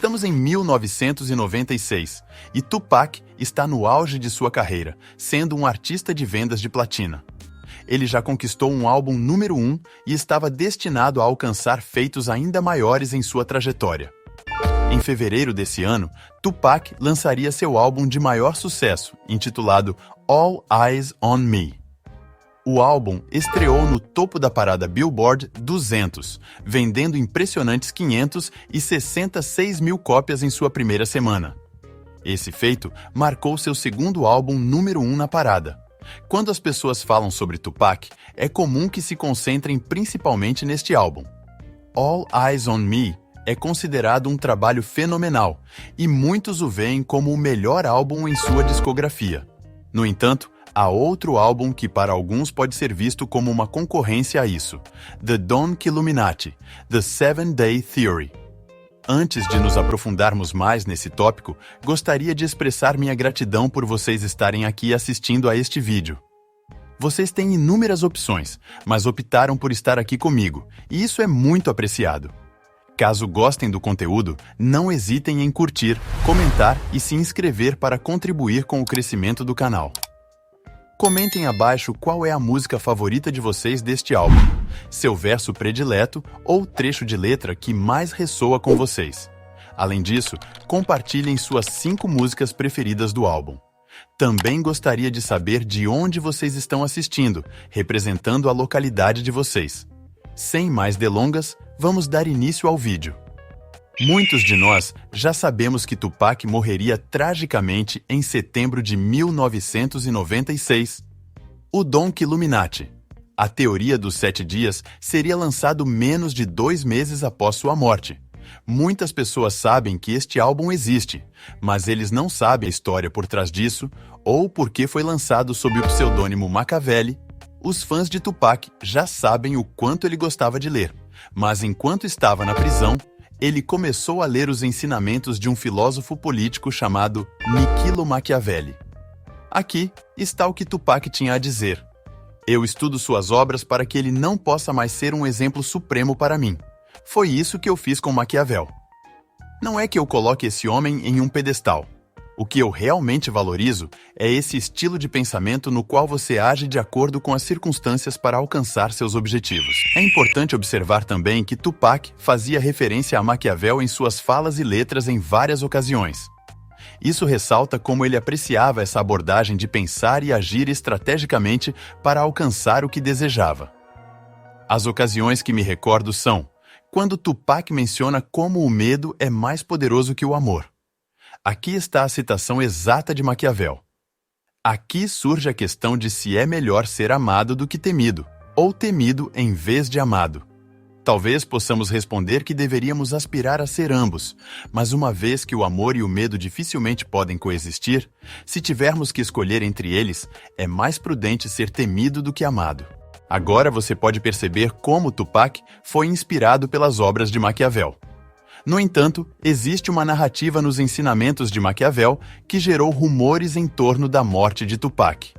Estamos em 1996 e Tupac está no auge de sua carreira, sendo um artista de vendas de platina. Ele já conquistou um álbum número 1 e estava destinado a alcançar feitos ainda maiores em sua trajetória. Em fevereiro desse ano, Tupac lançaria seu álbum de maior sucesso, intitulado All Eyes on Me. O álbum estreou no topo da parada Billboard 200, vendendo impressionantes 566 mil cópias em sua primeira semana. Esse feito marcou seu segundo álbum número 1 na parada. Quando as pessoas falam sobre Tupac, é comum que se concentrem principalmente neste álbum. All Eyes on Me é considerado um trabalho fenomenal e muitos o veem como o melhor álbum em sua discografia. No entanto, há outro álbum que para alguns pode ser visto como uma concorrência a isso, The Don Killuminati, The 7 Day Theory. Antes de nos aprofundarmos mais nesse tópico, gostaria de expressar minha gratidão por vocês estarem aqui assistindo a este vídeo. Vocês têm inúmeras opções, mas optaram por estar aqui comigo, e isso é muito apreciado. Caso gostem do conteúdo, não hesitem em curtir, comentar e se inscrever para contribuir com o crescimento do canal. Comentem abaixo qual é a música favorita de vocês deste álbum, seu verso predileto ou trecho de letra que mais ressoa com vocês. Além disso, compartilhem suas 5 músicas preferidas do álbum. Também gostaria de saber de onde vocês estão assistindo, representando a localidade de vocês. Sem mais delongas, vamos dar início ao vídeo. Muitos de nós já sabemos que Tupac morreria tragicamente em setembro de 1996. O Don Killuminati, a teoria dos 7 dias, seria lançado menos de 2 meses após sua morte. Muitas pessoas sabem que este álbum existe, mas eles não sabem a história por trás disso ou por que foi lançado sob o pseudônimo Machiavelli. Os fãs de Tupac já sabem o quanto ele gostava de ler, mas enquanto estava na prisão, ele começou a ler os ensinamentos de um filósofo político chamado Niccolo Machiavelli. Aqui está o que Tupac tinha a dizer. Eu estudo suas obras para que ele não possa mais ser um exemplo supremo para mim. Foi isso que eu fiz com Maquiavel. Não é que eu coloque esse homem em um pedestal. O que eu realmente valorizo é esse estilo de pensamento no qual você age de acordo com as circunstâncias para alcançar seus objetivos. É importante observar também que Tupac fazia referência a Maquiavel em suas falas e letras em várias ocasiões. Isso ressalta como ele apreciava essa abordagem de pensar e agir estrategicamente para alcançar o que desejava. As ocasiões que me recordo são quando Tupac menciona como o medo é mais poderoso que o amor. Aqui está a citação exata de Maquiavel. Aqui surge a questão de se é melhor ser amado do que temido, ou temido em vez de amado. Talvez possamos responder que deveríamos aspirar a ser ambos, mas uma vez que o amor e o medo dificilmente podem coexistir, se tivermos que escolher entre eles, é mais prudente ser temido do que amado. Agora você pode perceber como Tupac foi inspirado pelas obras de Maquiavel. No entanto, existe uma narrativa nos ensinamentos de Maquiavel que gerou rumores em torno da morte de Tupac.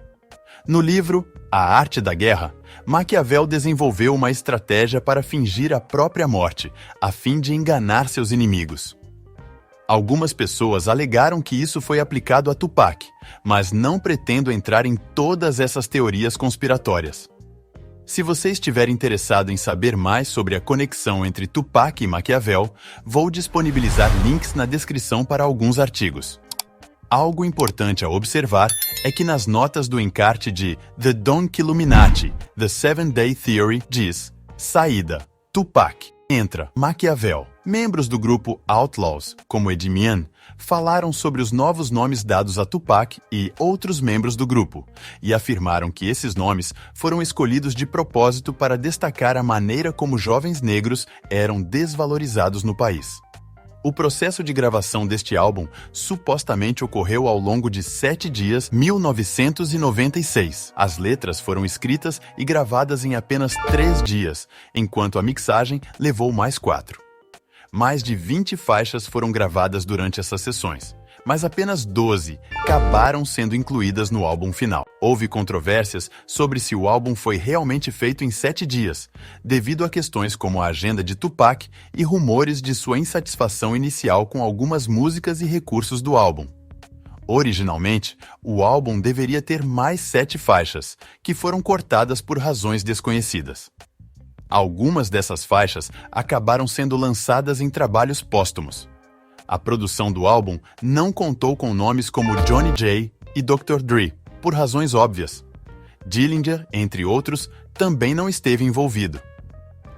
No livro A Arte da Guerra, Maquiavel desenvolveu uma estratégia para fingir a própria morte, a fim de enganar seus inimigos. Algumas pessoas alegaram que isso foi aplicado a Tupac, mas não pretendo entrar em todas essas teorias conspiratórias. Se você estiver interessado em saber mais sobre a conexão entre Tupac e Maquiavel, vou disponibilizar links na descrição para alguns artigos. Algo importante a observar é que nas notas do encarte de The Don Killuminati, The 7 Day Theory diz: saída, Tupac, entra, Maquiavel. Membros do grupo Outlaws, como Edimian, falaram sobre os novos nomes dados a Tupac e outros membros do grupo, e afirmaram que esses nomes foram escolhidos de propósito para destacar a maneira como jovens negros eram desvalorizados no país. O processo de gravação deste álbum supostamente ocorreu ao longo de 7 dias, 1996. As letras foram escritas e gravadas em apenas 3 dias, enquanto a mixagem levou mais 4. Mais de 20 faixas foram gravadas durante essas sessões, mas apenas 12 acabaram sendo incluídas no álbum final. Houve controvérsias sobre se o álbum foi realmente feito em 7 dias, devido a questões como a agenda de Tupac e rumores de sua insatisfação inicial com algumas músicas e recursos do álbum. Originalmente, o álbum deveria ter mais 7 faixas, que foram cortadas por razões desconhecidas. Algumas dessas faixas acabaram sendo lançadas em trabalhos póstumos. A produção do álbum não contou com nomes como Johnny J e Dr. Dre, por razões óbvias. Dillinger, entre outros, também não esteve envolvido.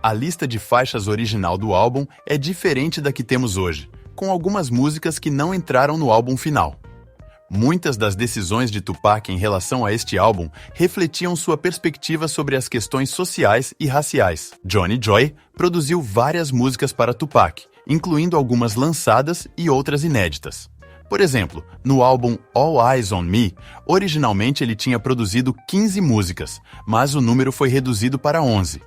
A lista de faixas original do álbum é diferente da que temos hoje, com algumas músicas que não entraram no álbum final. Muitas das decisões de Tupac em relação a este álbum refletiam sua perspectiva sobre as questões sociais e raciais. Johnny Joy produziu várias músicas para Tupac, incluindo algumas lançadas e outras inéditas. Por exemplo, no álbum All Eyes on Me, originalmente ele tinha produzido 15 músicas, mas o número foi reduzido para 11.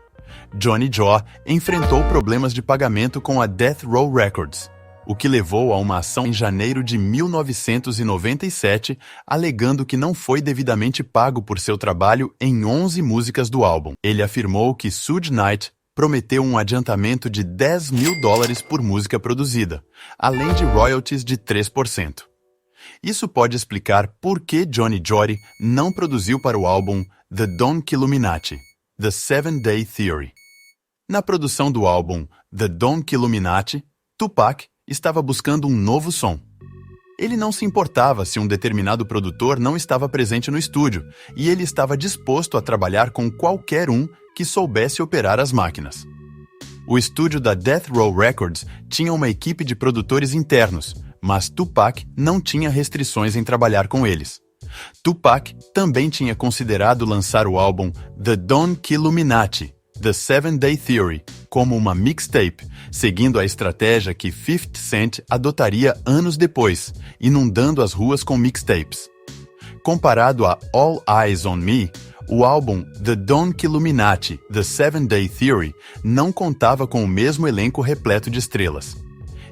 Johnny Joy enfrentou problemas de pagamento com a Death Row Records, o que levou a uma ação em janeiro de 1997, alegando que não foi devidamente pago por seu trabalho em 11 músicas do álbum. Ele afirmou que Suge Knight prometeu um adiantamento de $10 mil por música produzida, além de royalties de 3%. Isso pode explicar por que Johnny Joy não produziu para o álbum The Don Killuminati, The 7-Day Theory. Na produção do álbum The Don Killuminati, Tupac estava buscando um novo som. Ele não se importava se um determinado produtor não estava presente no estúdio, e ele estava disposto a trabalhar com qualquer um que soubesse operar as máquinas. O estúdio da Death Row Records tinha uma equipe de produtores internos, mas Tupac não tinha restrições em trabalhar com eles. Tupac também tinha considerado lançar o álbum The Don Killuminati, The 7-Day Theory, como uma mixtape, seguindo a estratégia que 50 Cent adotaria anos depois, inundando as ruas com mixtapes. Comparado a All Eyes on Me, o álbum The Don Killuminati, The 7-Day Theory não contava com o mesmo elenco repleto de estrelas.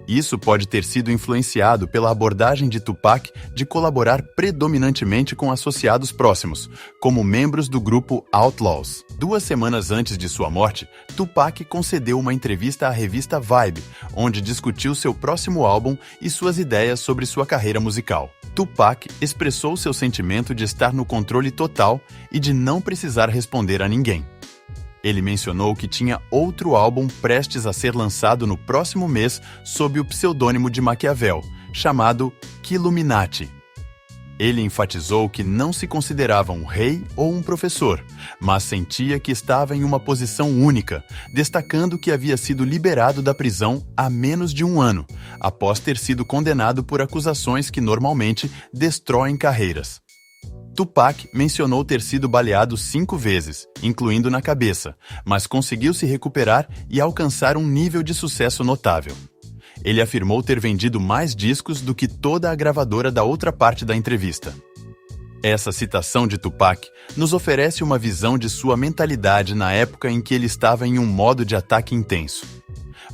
Isso pode ter sido influenciado pela abordagem de Tupac de colaborar predominantemente com associados próximos, como membros do grupo Outlaws. 2 semanas antes de sua morte, Tupac concedeu uma entrevista à revista Vibe, onde discutiu seu próximo álbum e suas ideias sobre sua carreira musical. Tupac expressou seu sentimento de estar no controle total e de não precisar responder a ninguém. Ele mencionou que tinha outro álbum prestes a ser lançado no próximo mês sob o pseudônimo de Maquiavel, chamado Killuminati. Ele enfatizou que não se considerava um rei ou um professor, mas sentia que estava em uma posição única, destacando que havia sido liberado da prisão há menos de 1 ano, após ter sido condenado por acusações que normalmente destroem carreiras. Tupac mencionou ter sido baleado 5 vezes, incluindo na cabeça, mas conseguiu se recuperar e alcançar um nível de sucesso notável. Ele afirmou ter vendido mais discos do que toda a gravadora da outra parte da entrevista. Essa citação de Tupac nos oferece uma visão de sua mentalidade na época em que ele estava em um modo de ataque intenso.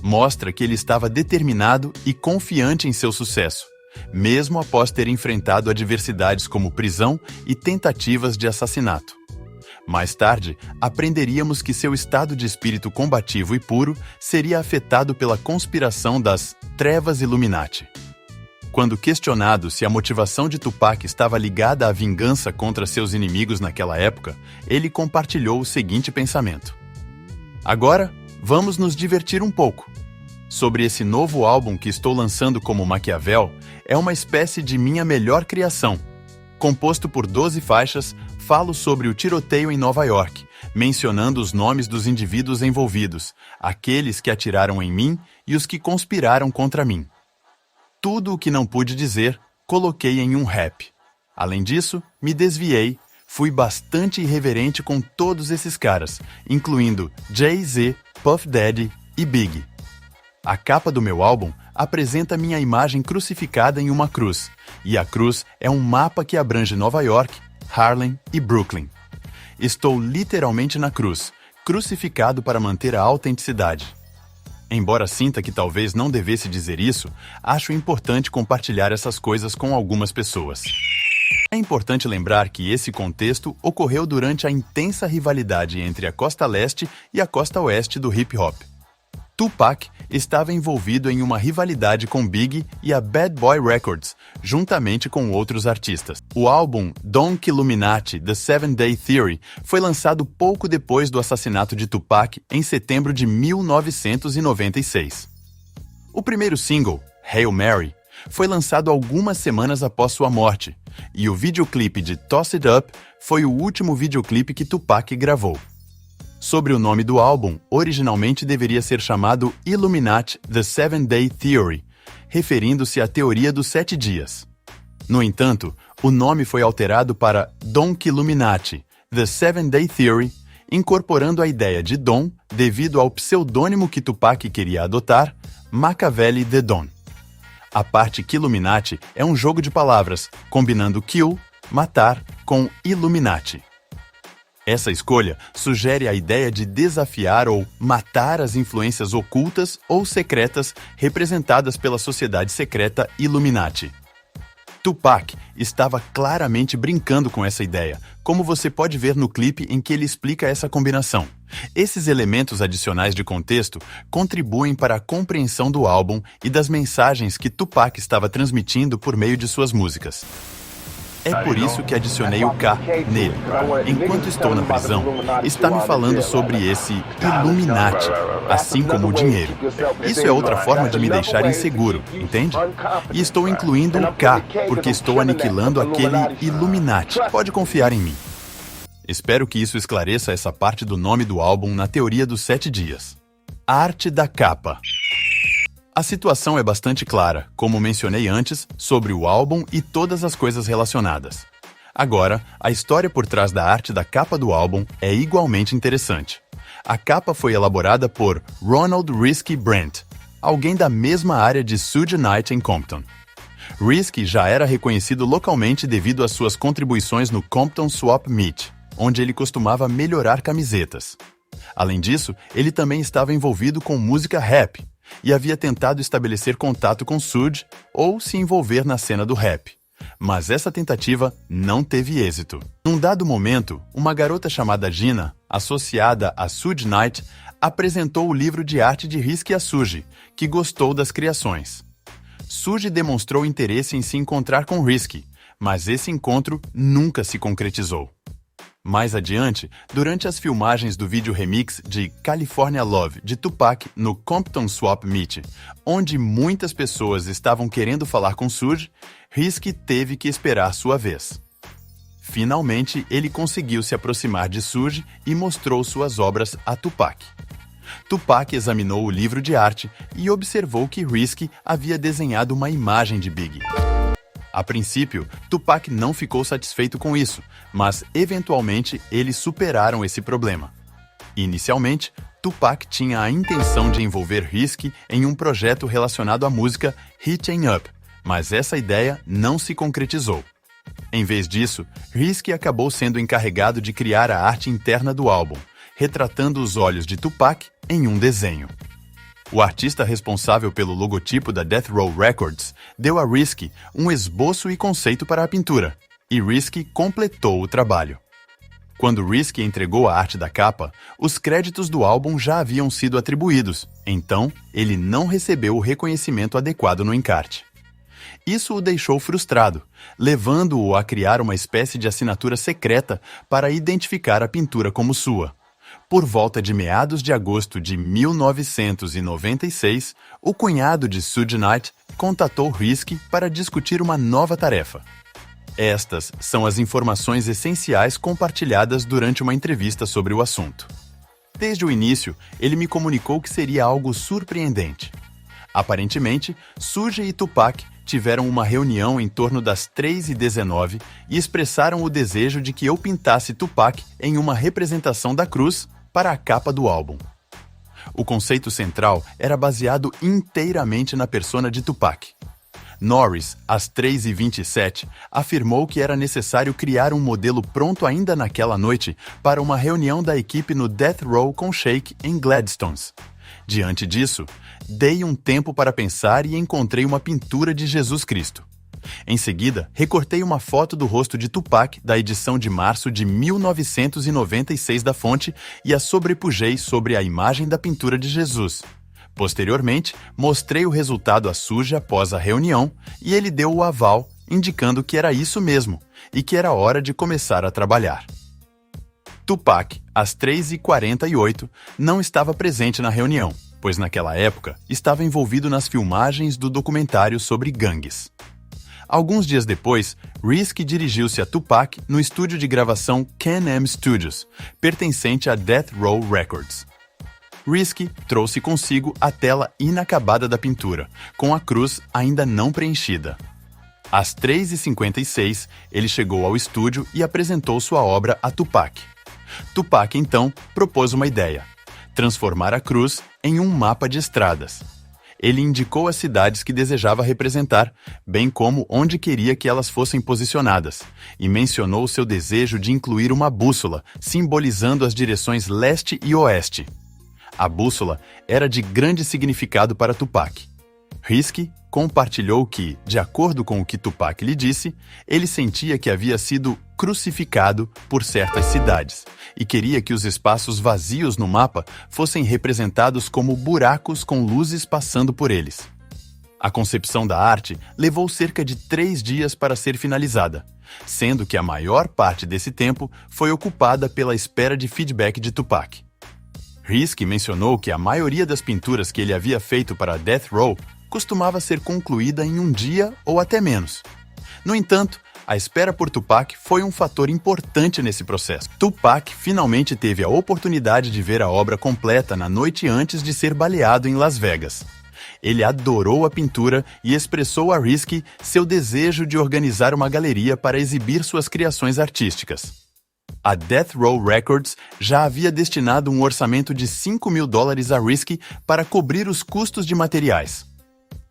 Mostra que ele estava determinado e confiante em seu sucesso, mesmo após ter enfrentado adversidades como prisão e tentativas de assassinato. Mais tarde, aprenderíamos que seu estado de espírito combativo e puro seria afetado pela conspiração das Trevas Illuminati. Quando questionado se a motivação de Tupac estava ligada à vingança contra seus inimigos naquela época, ele compartilhou o seguinte pensamento: "Agora, vamos nos divertir um pouco. Sobre esse novo álbum que estou lançando como Maquiavel, é uma espécie de minha melhor criação. Composto por 12 faixas, falo sobre o tiroteio em Nova York, mencionando os nomes dos indivíduos envolvidos, aqueles que atiraram em mim e os que conspiraram contra mim. Tudo o que não pude dizer, coloquei em um rap. Além disso, me desviei, fui bastante irreverente com todos esses caras, incluindo Jay-Z, Puff Daddy e Biggie. A capa do meu álbum apresenta minha imagem crucificada em uma cruz, e a cruz é um mapa que abrange Nova York, Harlem e Brooklyn. Estou literalmente na cruz, crucificado para manter a autenticidade. Embora sinta que talvez não devesse dizer isso, acho importante compartilhar essas coisas com algumas pessoas. É importante lembrar que esse contexto ocorreu durante a intensa rivalidade entre a costa leste e a costa oeste do hip-hop. Tupac estava envolvido em uma rivalidade com Biggie e a Bad Boy Records, juntamente com outros artistas. O álbum Don Killuminati, The 7-Day Theory, foi lançado pouco depois do assassinato de Tupac em setembro de 1996. O primeiro single, Hail Mary, foi lançado algumas semanas após sua morte, e o videoclipe de Toss It Up foi o último videoclipe que Tupac gravou. Sobre o nome do álbum, originalmente deveria ser chamado Illuminati The 7-Day Theory, referindo-se à teoria dos 7 dias. No entanto, o nome foi alterado para Don Killuminati The 7-Day Theory, incorporando a ideia de Don devido ao pseudônimo que Tupac queria adotar, Machiavelli The Don. A parte Killuminati é um jogo de palavras, combinando kill, matar, com Illuminati. Essa escolha sugere a ideia de desafiar ou matar as influências ocultas ou secretas representadas pela sociedade secreta Illuminati. Tupac estava claramente brincando com essa ideia, como você pode ver no clipe em que ele explica essa combinação. Esses elementos adicionais de contexto contribuem para a compreensão do álbum e das mensagens que Tupac estava transmitindo por meio de suas músicas. É por isso que adicionei o K nele. Enquanto estou na prisão, está me falando sobre esse Illuminati, assim como o dinheiro. Isso é outra forma de me deixar inseguro, entende? E estou incluindo um K, porque estou aniquilando aquele Illuminati. Pode confiar em mim. Espero que isso esclareça essa parte do nome do álbum na teoria dos 7 dias. A arte da capa. A situação é bastante clara, como mencionei antes, sobre o álbum e todas as coisas relacionadas. Agora, a história por trás da arte da capa do álbum é igualmente interessante. A capa foi elaborada por Ronald Risky Brent, alguém da mesma área de Suge Knight em Compton. Risky já era reconhecido localmente devido às suas contribuições no Compton Swap Meet, onde ele costumava melhorar camisetas. Além disso, ele também estava envolvido com música rap, e havia tentado estabelecer contato com Suge ou se envolver na cena do rap. Mas essa tentativa não teve êxito. Num dado momento, uma garota chamada Gina, associada a Suge Knight, apresentou o livro de arte de Risky a Suge, que gostou das criações. Suge demonstrou interesse em se encontrar com Risky, mas esse encontro nunca se concretizou. Mais adiante, durante as filmagens do vídeo remix de California Love de Tupac no Compton Swap Meet, onde muitas pessoas estavam querendo falar com Suge, Risky teve que esperar sua vez. Finalmente, ele conseguiu se aproximar de Suge e mostrou suas obras a Tupac. Tupac examinou o livro de arte e observou que Risky havia desenhado uma imagem de Biggie. A princípio, Tupac não ficou satisfeito com isso, mas eventualmente eles superaram esse problema. Inicialmente, Tupac tinha a intenção de envolver Risky em um projeto relacionado à música Hitchin' Up, mas essa ideia não se concretizou. Em vez disso, Risky acabou sendo encarregado de criar a arte interna do álbum, retratando os olhos de Tupac em um desenho. O artista responsável pelo logotipo da Death Row Records deu a Risky um esboço e conceito para a pintura, e Risky completou o trabalho. Quando Risky entregou a arte da capa, os créditos do álbum já haviam sido atribuídos, então ele não recebeu o reconhecimento adequado no encarte. Isso o deixou frustrado, levando-o a criar uma espécie de assinatura secreta para identificar a pintura como sua. Por volta de meados de agosto de 1996, o cunhado de Suge Knight contatou Risky para discutir uma nova tarefa. Estas são as informações essenciais compartilhadas durante uma entrevista sobre o assunto. Desde o início, ele me comunicou que seria algo surpreendente. Aparentemente, Suge e Tupac tiveram uma reunião em torno das 3h19 e expressaram o desejo de que eu pintasse Tupac em uma representação da cruz para a capa do álbum. O conceito central era baseado inteiramente na persona de Tupac. Norris, às 3h27, afirmou que era necessário criar um modelo pronto ainda naquela noite para uma reunião da equipe no Death Row com Shake em Gladstones. Diante disso, dei um tempo para pensar e encontrei uma pintura de Jesus Cristo. Em seguida, recortei uma foto do rosto de Tupac da edição de março de 1996 da fonte e a sobrepujei sobre a imagem da pintura de Jesus. Posteriormente, mostrei o resultado a Suja após a reunião e ele deu o aval, indicando que era isso mesmo e que era hora de começar a trabalhar. Tupac, às 3h48, não estava presente na reunião, pois naquela época estava envolvido nas filmagens do documentário sobre gangues. Alguns dias depois, Risky dirigiu-se a Tupac no estúdio de gravação Can-Am Studios, pertencente a Death Row Records. Risky trouxe consigo a tela inacabada da pintura, com a cruz ainda não preenchida. Às 3h56, ele chegou ao estúdio e apresentou sua obra a Tupac. Tupac, então, propôs uma ideia: transformar a cruz em um mapa de estradas. Ele indicou as cidades que desejava representar, bem como onde queria que elas fossem posicionadas, e mencionou seu desejo de incluir uma bússola, simbolizando as direções leste e oeste. A bússola era de grande significado para Tupac. Risky compartilhou que, de acordo com o que Tupac lhe disse, ele sentia que havia sido crucificado por certas cidades e queria que os espaços vazios no mapa fossem representados como buracos com luzes passando por eles. A concepção da arte levou cerca de 3 dias para ser finalizada, sendo que a maior parte desse tempo foi ocupada pela espera de feedback de Tupac. Risky mencionou que a maioria das pinturas que ele havia feito para Death Row costumava ser concluída em um dia ou até menos. No entanto, a espera por Tupac foi um fator importante nesse processo. Tupac finalmente teve a oportunidade de ver a obra completa na noite antes de ser baleado em Las Vegas. Ele adorou a pintura e expressou a Risky seu desejo de organizar uma galeria para exibir suas criações artísticas. A Death Row Records já havia destinado um orçamento de $5.000 a Risky para cobrir os custos de materiais.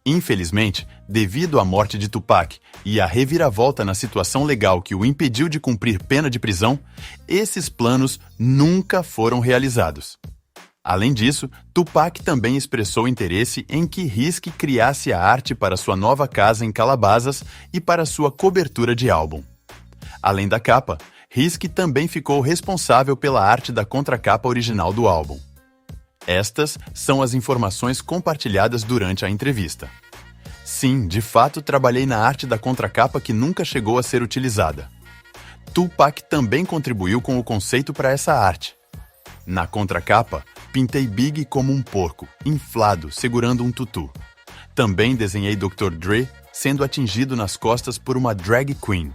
Infelizmente, devido à morte de Tupac e à reviravolta na situação legal que o impediu de cumprir pena de prisão, esses planos nunca foram realizados. Além disso, Tupac também expressou interesse em que Risky criasse a arte para sua nova casa em Calabasas e para sua cobertura de álbum. Além da capa, Risky também ficou responsável pela arte da contracapa original do álbum. Estas são as informações compartilhadas durante a entrevista. Sim, de fato trabalhei na arte da contracapa que nunca chegou a ser utilizada. Tupac também contribuiu com o conceito para essa arte. Na contracapa, pintei Big como um porco, inflado, segurando um tutu. Também desenhei Dr. Dre sendo atingido nas costas por uma drag queen.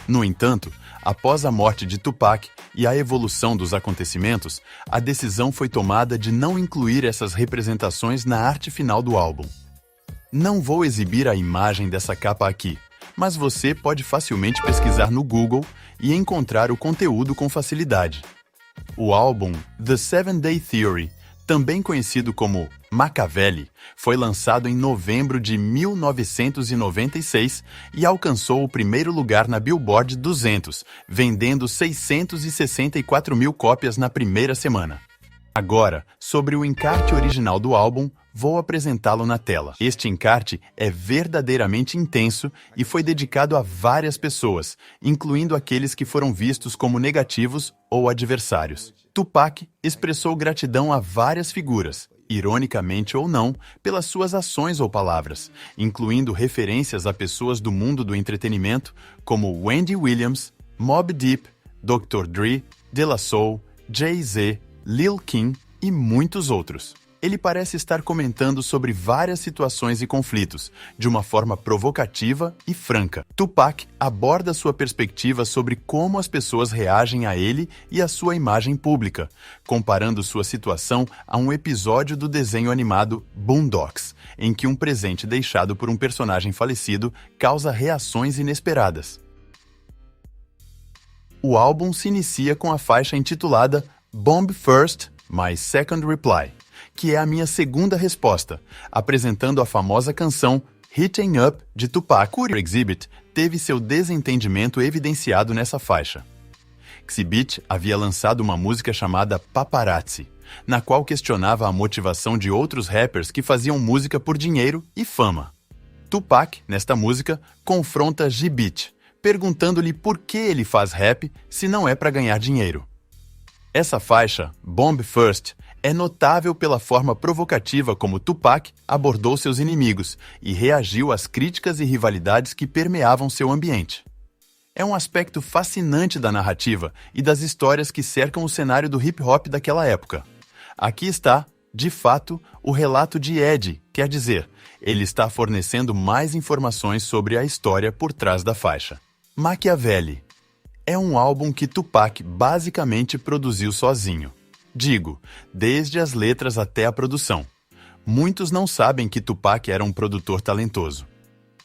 No entanto, após a morte de Tupac e a evolução dos acontecimentos, a decisão foi tomada de não incluir essas representações na arte final do álbum. Não vou exibir a imagem dessa capa aqui, mas você pode facilmente pesquisar no Google e encontrar o conteúdo com facilidade. O álbum The 7-Day Theory, também conhecido como Machiavelli, foi lançado em novembro de 1996 e alcançou o primeiro lugar na Billboard 200, vendendo 664 mil cópias na primeira semana. Agora, sobre o encarte original do álbum, vou apresentá-lo na tela. Este encarte é verdadeiramente intenso e foi dedicado a várias pessoas, incluindo aqueles que foram vistos como negativos ou adversários. Tupac expressou gratidão a várias figuras, ironicamente ou não, pelas suas ações ou palavras, incluindo referências a pessoas do mundo do entretenimento como Wendy Williams, Mobb Deep, Dr. Dre, De La Soul, Jay-Z, Lil Kim e muitos outros. Ele parece estar comentando sobre várias situações e conflitos, de uma forma provocativa e franca. Tupac aborda sua perspectiva sobre como as pessoas reagem a ele e a sua imagem pública, comparando sua situação a um episódio do desenho animado Boondocks, em que um presente deixado por um personagem falecido causa reações inesperadas. O álbum se inicia com a faixa intitulada Bomb First, My Second Reply, que é a minha segunda resposta, apresentando a famosa canção Hitting Up de Tupac. O Exhibit teve seu desentendimento evidenciado nessa faixa. Exhibit havia lançado uma música chamada Paparazzi, na qual questionava a motivação de outros rappers que faziam música por dinheiro e fama. Tupac, nesta música, confronta G-Beat, perguntando-lhe por que ele faz rap se não é para ganhar dinheiro. Essa faixa, Bomb First, é notável pela forma provocativa como Tupac abordou seus inimigos e reagiu às críticas e rivalidades que permeavam seu ambiente. É um aspecto fascinante da narrativa e das histórias que cercam o cenário do hip-hop daquela época. Aqui está, de fato, o relato de Ed, quer dizer, ele está fornecendo mais informações sobre a história por trás da faixa. Machiavelli é um álbum que Tupac basicamente produziu sozinho. Digo, desde as letras até a produção. Muitos não sabem que Tupac era um produtor talentoso.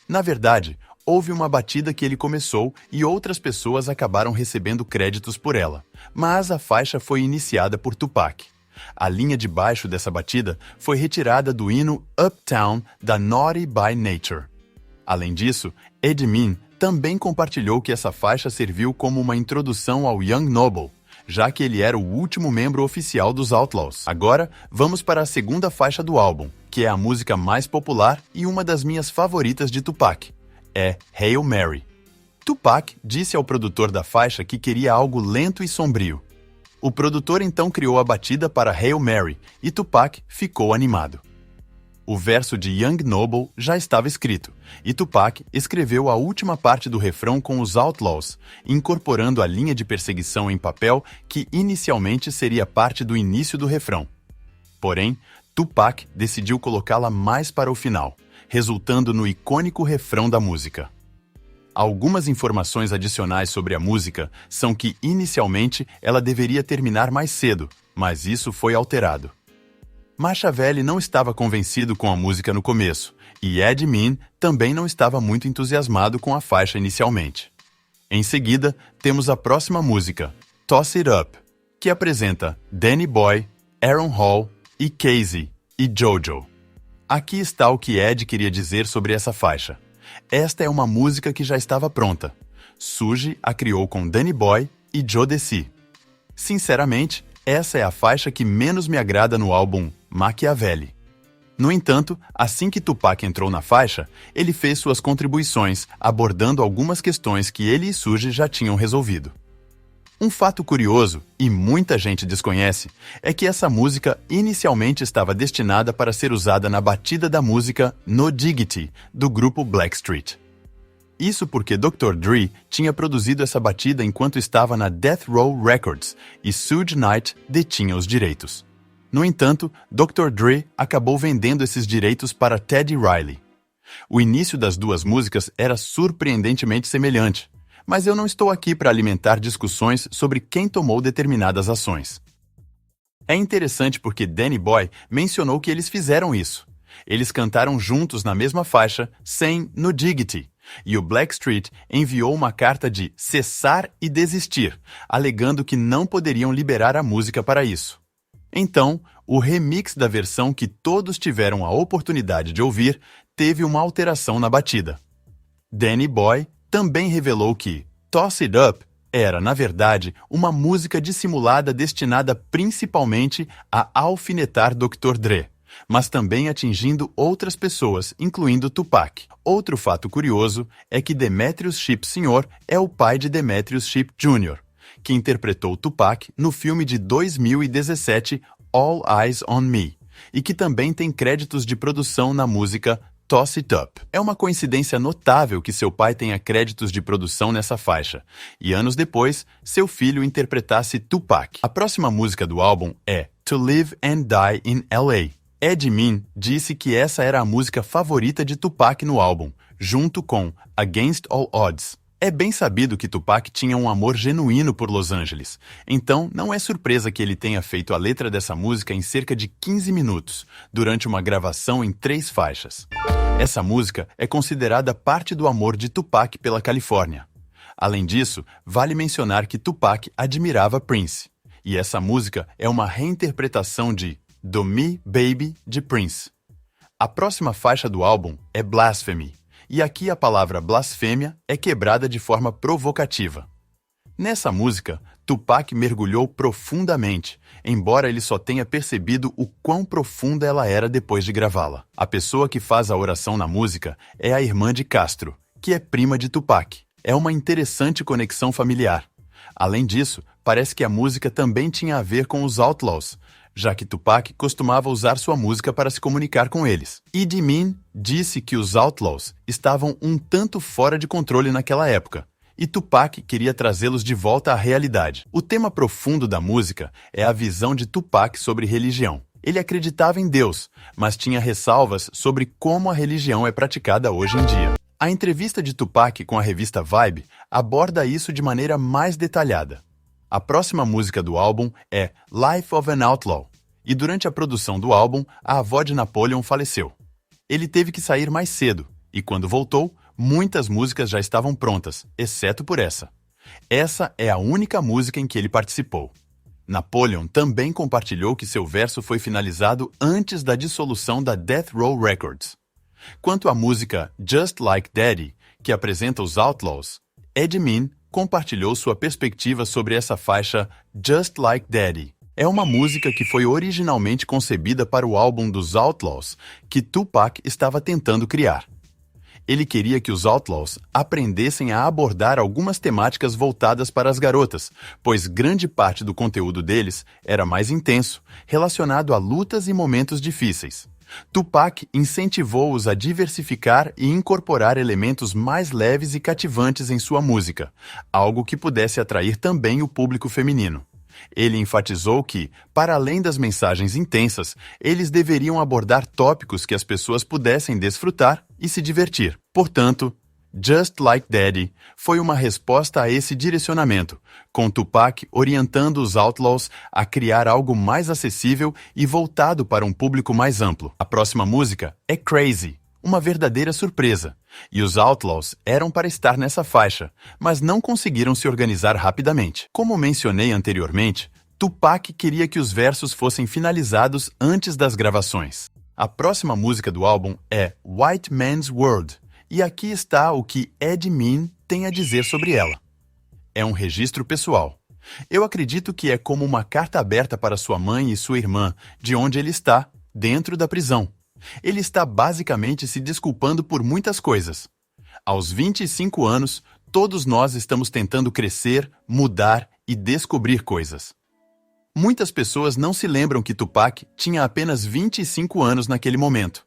Na verdade, houve uma batida que ele começou e outras pessoas acabaram recebendo créditos por ela, mas a faixa foi iniciada por Tupac. A linha de baixo dessa batida foi retirada do hino Uptown da Naughty by Nature. Além disso, Edmin também compartilhou que essa faixa serviu como uma introdução ao Young Noble, já que ele era o último membro oficial dos Outlaws. Agora, vamos para a segunda faixa do álbum, que é a música mais popular e uma das minhas favoritas de Tupac. É Hail Mary. Tupac disse ao produtor da faixa que queria algo lento e sombrio. O produtor então criou a batida para Hail Mary e Tupac ficou animado. O verso de Young Noble já estava escrito, e Tupac escreveu a última parte do refrão com os Outlaws, incorporando a linha de perseguição em papel que inicialmente seria parte do início do refrão. Porém, Tupac decidiu colocá-la mais para o final, resultando no icônico refrão da música. Algumas informações adicionais sobre a música são que, inicialmente, ela deveria terminar mais cedo, mas isso foi alterado. Machiavelli não estava convencido com a música no começo, e Ed Min também não estava muito entusiasmado com a faixa inicialmente. Em seguida, temos a próxima música, Toss It Up, que apresenta Danny Boy, Aaron Hall e Casey e Jojo. Aqui está o que Ed queria dizer sobre essa faixa. Esta é uma música que já estava pronta. Suge a criou com Danny Boy e Jodeci. Sinceramente, essa é a faixa que menos me agrada no álbum Machiavelli. No entanto, assim que Tupac entrou na faixa, ele fez suas contribuições, abordando algumas questões que ele e Suge já tinham resolvido. Um fato curioso, e muita gente desconhece, é que essa música inicialmente estava destinada para ser usada na batida da música No Diggity, do grupo Blackstreet. Isso porque Dr. Dre tinha produzido essa batida enquanto estava na Death Row Records e Suge Knight detinha os direitos. No entanto, Dr. Dre acabou vendendo esses direitos para Teddy Riley. O início das duas músicas era surpreendentemente semelhante, mas eu não estou aqui para alimentar discussões sobre quem tomou determinadas ações. É interessante porque Danny Boy mencionou que eles fizeram isso. Eles cantaram juntos na mesma faixa, sem No Diggity, e o Blackstreet enviou uma carta de cessar e desistir, alegando que não poderiam liberar a música para isso. Então, o remix da versão que todos tiveram a oportunidade de ouvir teve uma alteração na batida. Danny Boy também revelou que Toss It Up era, na verdade, uma música dissimulada destinada principalmente a alfinetar Dr. Dre, mas também atingindo outras pessoas, incluindo Tupac. Outro fato curioso é que Demetrius Shipp Sr. é o pai de Demetrius Shipp Jr., que interpretou Tupac no filme de 2017 All Eyes on Me, e que também tem créditos de produção na música Toss It Up. É uma coincidência notável que seu pai tenha créditos de produção nessa faixa, e anos depois, seu filho interpretasse Tupac. A próxima música do álbum é To Live and Die in L.A. Ed Min disse que essa era a música favorita de Tupac no álbum, junto com Against All Odds. É bem sabido que Tupac tinha um amor genuíno por Los Angeles, então não é surpresa que ele tenha feito a letra dessa música em cerca de 15 minutos, durante uma gravação em 3 faixas. Essa música é considerada parte do amor de Tupac pela Califórnia. Além disso, vale mencionar que Tupac admirava Prince, e essa música é uma reinterpretação de Do Me Baby de Prince. A próxima faixa do álbum é Blasphemy, e aqui a palavra blasfêmia é quebrada de forma provocativa. Nessa música, Tupac mergulhou profundamente, embora ele só tenha percebido o quão profunda ela era depois de gravá-la. A pessoa que faz a oração na música é a irmã de Castro, que é prima de Tupac. É uma interessante conexão familiar. Além disso, parece que a música também tinha a ver com os Outlaws, já que Tupac costumava usar sua música para se comunicar com eles. Idi Amin disse que os Outlaws estavam um tanto fora de controle naquela época, e Tupac queria trazê-los de volta à realidade. O tema profundo da música é a visão de Tupac sobre religião. Ele acreditava em Deus, mas tinha ressalvas sobre como a religião é praticada hoje em dia. A entrevista de Tupac com a revista Vibe aborda isso de maneira mais detalhada. A próxima música do álbum é Life of an Outlaw, e durante a produção do álbum, a avó de Napoleon faleceu. Ele teve que sair mais cedo, e quando voltou, muitas músicas já estavam prontas, exceto por essa. Essa é a única música em que ele participou. Napoleon também compartilhou que seu verso foi finalizado antes da dissolução da Death Row Records. Quanto à música Just Like Daddy, que apresenta os Outlaws, Idi Amin compartilhou sua perspectiva sobre essa faixa Just Like Daddy. É uma música que foi originalmente concebida para o álbum dos Outlaws que Tupac estava tentando criar. Ele queria que os Outlaws aprendessem a abordar algumas temáticas voltadas para as garotas, pois grande parte do conteúdo deles era mais intenso, relacionado a lutas e momentos difíceis. Tupac incentivou-os a diversificar e incorporar elementos mais leves e cativantes em sua música, algo que pudesse atrair também o público feminino. Ele enfatizou que, para além das mensagens intensas, eles deveriam abordar tópicos que as pessoas pudessem desfrutar e se divertir. Portanto, Just Like Daddy foi uma resposta a esse direcionamento, com Tupac orientando os Outlaws a criar algo mais acessível e voltado para um público mais amplo. A próxima música é Crazy, uma verdadeira surpresa, e os Outlaws eram para estar nessa faixa, mas não conseguiram se organizar rapidamente. Como mencionei anteriormente, Tupac queria que os versos fossem finalizados antes das gravações. A próxima música do álbum é White Man's World, e aqui está o que Idi Amin tem a dizer sobre ela. É um registro pessoal. Eu acredito que é como uma carta aberta para sua mãe e sua irmã, de onde ele está, dentro da prisão. Ele está basicamente se desculpando por muitas coisas. Aos 25 anos, todos nós estamos tentando crescer, mudar e descobrir coisas. Muitas pessoas não se lembram que Tupac tinha apenas 25 anos naquele momento.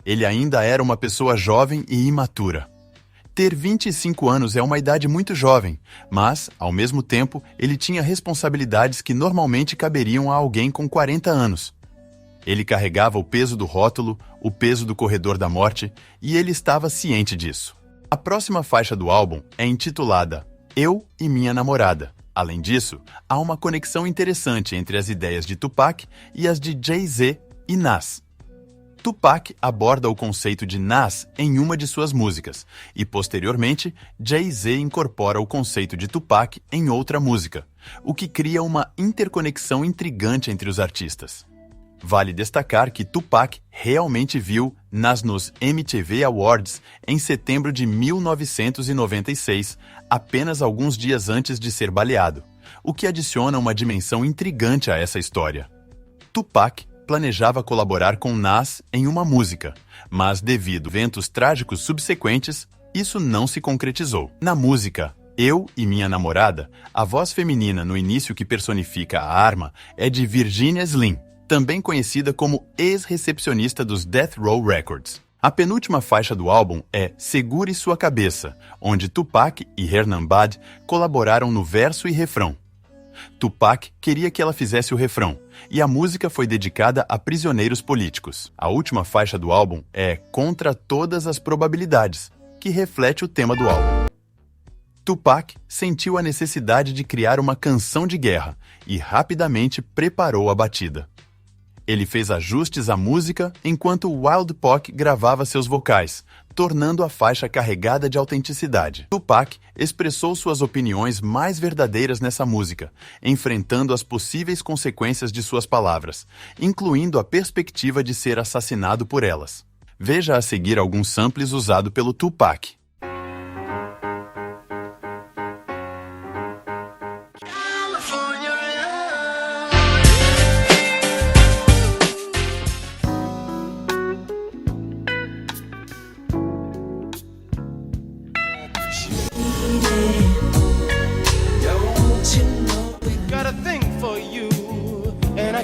Ele ainda era uma pessoa jovem e imatura. Ter 25 anos é uma idade muito jovem, mas, ao mesmo tempo, ele tinha responsabilidades que normalmente caberiam a alguém com 40 anos. Ele carregava o peso do rótulo, o peso do corredor da morte, e ele estava ciente disso. A próxima faixa do álbum é intitulada Eu e Minha Namorada. Além disso, há uma conexão interessante entre as ideias de Tupac e as de Jay-Z e Nas. Tupac aborda o conceito de Nas em uma de suas músicas, e posteriormente, Jay-Z incorpora o conceito de Tupac em outra música, o que cria uma interconexão intrigante entre os artistas. Vale destacar que Tupac realmente viu Nas nos MTV Awards em setembro de 1996, apenas alguns dias antes de ser baleado, o que adiciona uma dimensão intrigante a essa história. Tupac planejava colaborar com Nas em uma música, mas devido a eventos trágicos subsequentes, isso não se concretizou. Na música Eu e Minha Namorada, a voz feminina no início que personifica a arma é de Virginia Slim, também conhecida como ex-recepcionista dos Death Row Records. A penúltima faixa do álbum é Segure Sua Cabeça, onde Tupac e Hernan Bad colaboraram no verso e refrão. Tupac queria que ela fizesse o refrão, e a música foi dedicada a prisioneiros políticos. A última faixa do álbum é Contra Todas as Probabilidades, que reflete o tema do álbum. Tupac sentiu a necessidade de criar uma canção de guerra e rapidamente preparou a batida. Ele fez ajustes à música enquanto Wild Pac gravava seus vocais, tornando a faixa carregada de autenticidade. Tupac expressou suas opiniões mais verdadeiras nessa música, enfrentando as possíveis consequências de suas palavras, incluindo a perspectiva de ser assassinado por elas. Veja a seguir alguns samples usados pelo Tupac.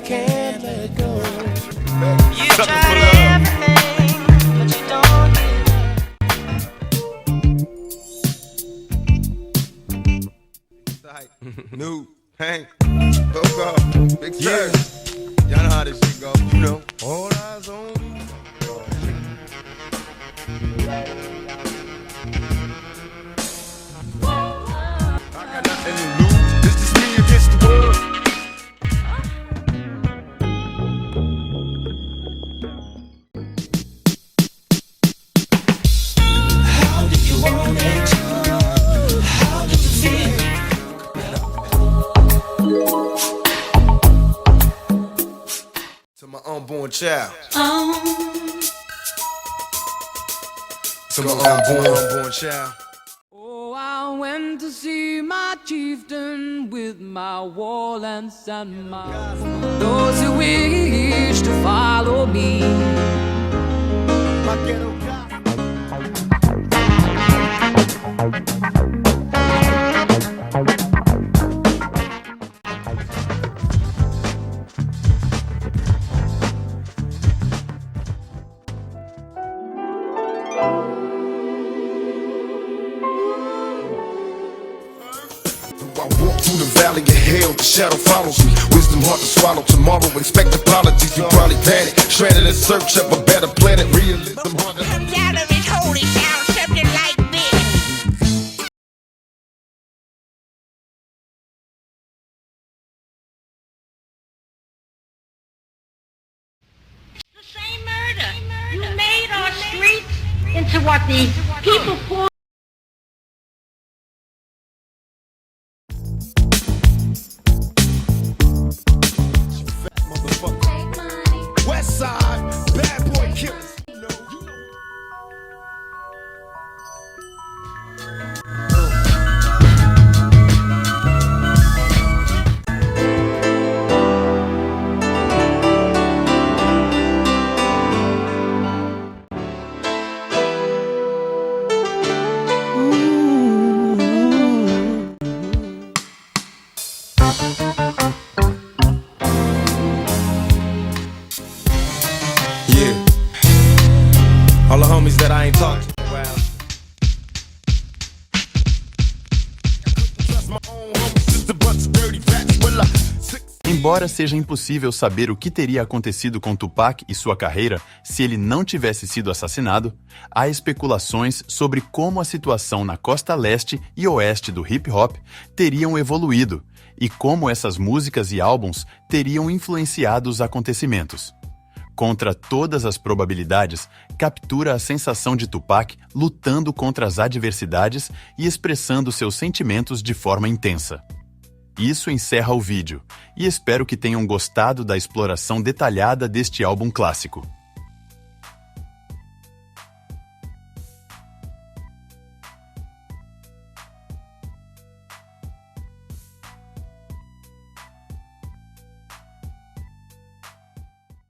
can't let go. You tried everything, but you don't give up. New, Hank, Coco, Big Sir. Y'all know how this shit go. You know. All eyes on me. I got nothing to lose. This is me against the world. How did you want it to? How did you feel? To my unborn child. To my unborn child. Oh, I went to see my chieftain with my war lance and my those who wish to follow me. My ghetto guy. I walk through the valley of hell, the shadow follows me. Wisdom hard to swallow tomorrow, expect apologies. You probably panic, stranded in search of a better planet. Realism hard to Comes out of his holy sound something like this. The same murder. You made our streets into what the people call. motherfucker. West side, bad boy killers. You know. Yeah. All the homies that I ain't talked to. Wow. Embora seja impossível saber o que teria acontecido com Tupac e sua carreira se ele não tivesse sido assassinado, há especulações sobre como a situação na costa leste e oeste do hip-hop teriam evoluído e como essas músicas e álbuns teriam influenciado os acontecimentos. Contra todas as probabilidades, captura a sensação de Tupac lutando contra as adversidades e expressando seus sentimentos de forma intensa. Isso encerra o vídeo, e espero que tenham gostado da exploração detalhada deste álbum clássico.